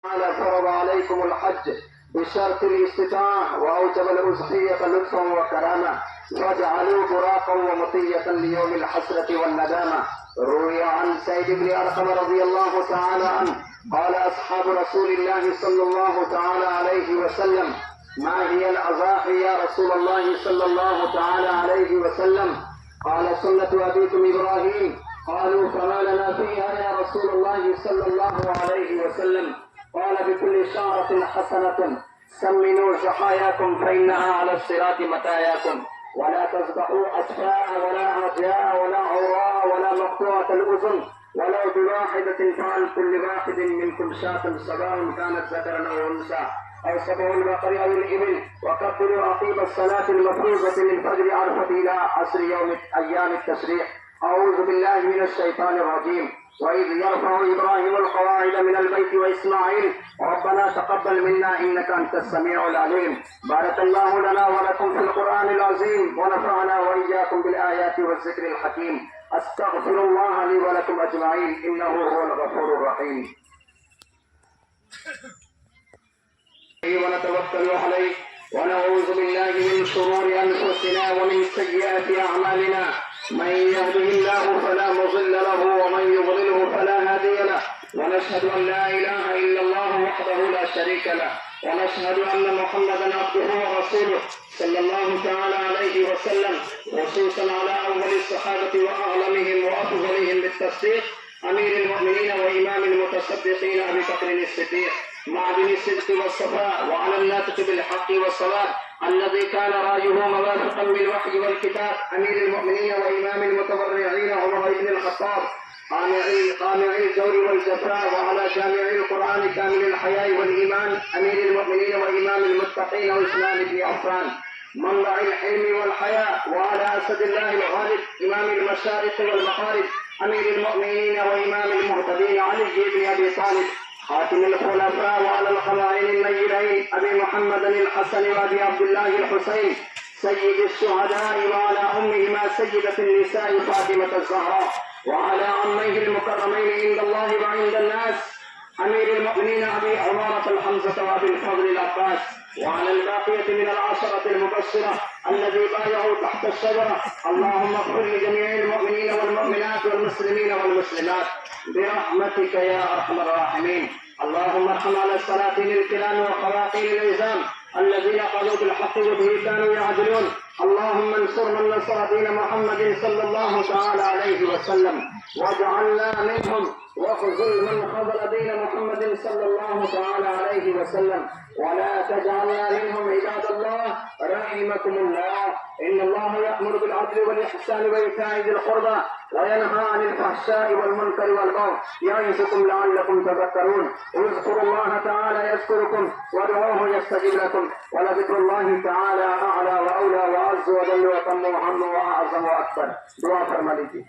تعالى فرض عليكم الحج بشرط الاستطاعة وأوجب الأضحية لطفا وكرامة وجعلوا براقا ومطية ليوم الحسرة والندامة. روي عن سيد بن أرقم رضي الله تعالى عنه قال أصحاب رسول الله صلى الله تعالى عليه وسلم: ما هي الأضاحي يا رسول الله صلى الله تعالى عليه وسلم؟ قال: سنة أبيكم إبراهيم. قالوا: فما لنا فيها يا رسول الله صلى الله عليه وسلم؟ قال: بكل شعرة حسنة سمنوا شحاياكم فإنها على الصراط متاياكم، ولا تذبحوا أسفاء ولا عجاء ولا عراء ولا مقطوعة الأذن ولو بواحدة، فعن كل واحد منكم شاة سواء كانت ذكرا أو أنثى أو سبع البقر أو الإبل، وكبروا عقيب الصلاة المفروضة من فجر عرفة إلى عصر أيام التشريق. أعوذ بالله من الشيطان الرجيم. وإذ يرفع إبراهيم القواعد من البيت وإسماعيل ربنا تقبل منا إنك أنت السميع العليم. بارك الله لنا ولكم في القرآن العظيم ونفعنا وإياكم بالآيات والذكر الحكيم. أستغفر الله لي ولكم أجمعين إنه هو الغفور الرحيم. ونتوكل عليه ونعوذ بالله من شرور أنفسنا ومن سيئات أعمالنا. من يهده الله فلا مضل له ومن يضلله فلا هادي له، ونشهد أن لا إله إلا الله وحده لا شريك له، ونشهد أن محمدا عبده ورسوله صلى الله تعالى عليه وسلم، خصوصا على أول الصحابة وأعلمهم وأفضلهم بالتصديق أمير المؤمنين وإمام المتصدقين أبي بكر الصديق معدن الصدق والصفاء وعلى الناطق بالحق والصواب الذي كان رايه موافقا بالوحي والكتاب أمير المؤمنين وإمام المتورعين عمر بن الخطاب قامع الجور والجفاء، وعلى جامع القرآن كامل الحياء والإيمان أمير المؤمنين وإمام المتقين عثمان بن عفان منبع الحلم والحياء، وعلى أسد الله الغالب إمام المشارق والمغارب أمير المؤمنين وإمام المهتدين علي بن أبي طالب خاتم الخلفاء، وعلى القمرين النيرين أبي محمد الحسن وأبي عبد الله الحسين سيد الشهداء، وعلى أمهما سيدة النساء فاطمة الزهراء، وعلى عميه المكرمين عند الله وعند الناس أمير المؤمنين أبي عمارة الحمزة وأبي الفضل العباس، وعلى الباقية من العشرة المبشرة الذي بايعوا تحت الشجرة. اللهم اغفر لجميع المؤمنين والمؤمنات والمسلمين والمسلمات برحمتك يا أرحم الراحمين. اللهم ارحم على السلاطين الكرام وخواطين العظام الذين قالوا بالحق وبه كانوا يعدلون. اللهم انصر من نصر دين محمد صلى الله تعالى عليه وسلم واجعلنا منهم، واخذل من خذل دين محمد صلى الله تعالى عليه وسلم، ولا تجعلنا منهم. عباد الله رحمكم الله، إن الله يأمر بالعدل والإحسان وإيتاء ذي القربى وينهى عن الفحشاء والمنكر والبغي يعظكم لعلكم تذكرون. اذكروا الله تعالى يذكركم وادعوه يستجب لكم، ولذكر الله تعالى أعلى وأولى وأعز وجل وأتم وأعم وأعظم وأكبر. دعاء فرمائیے.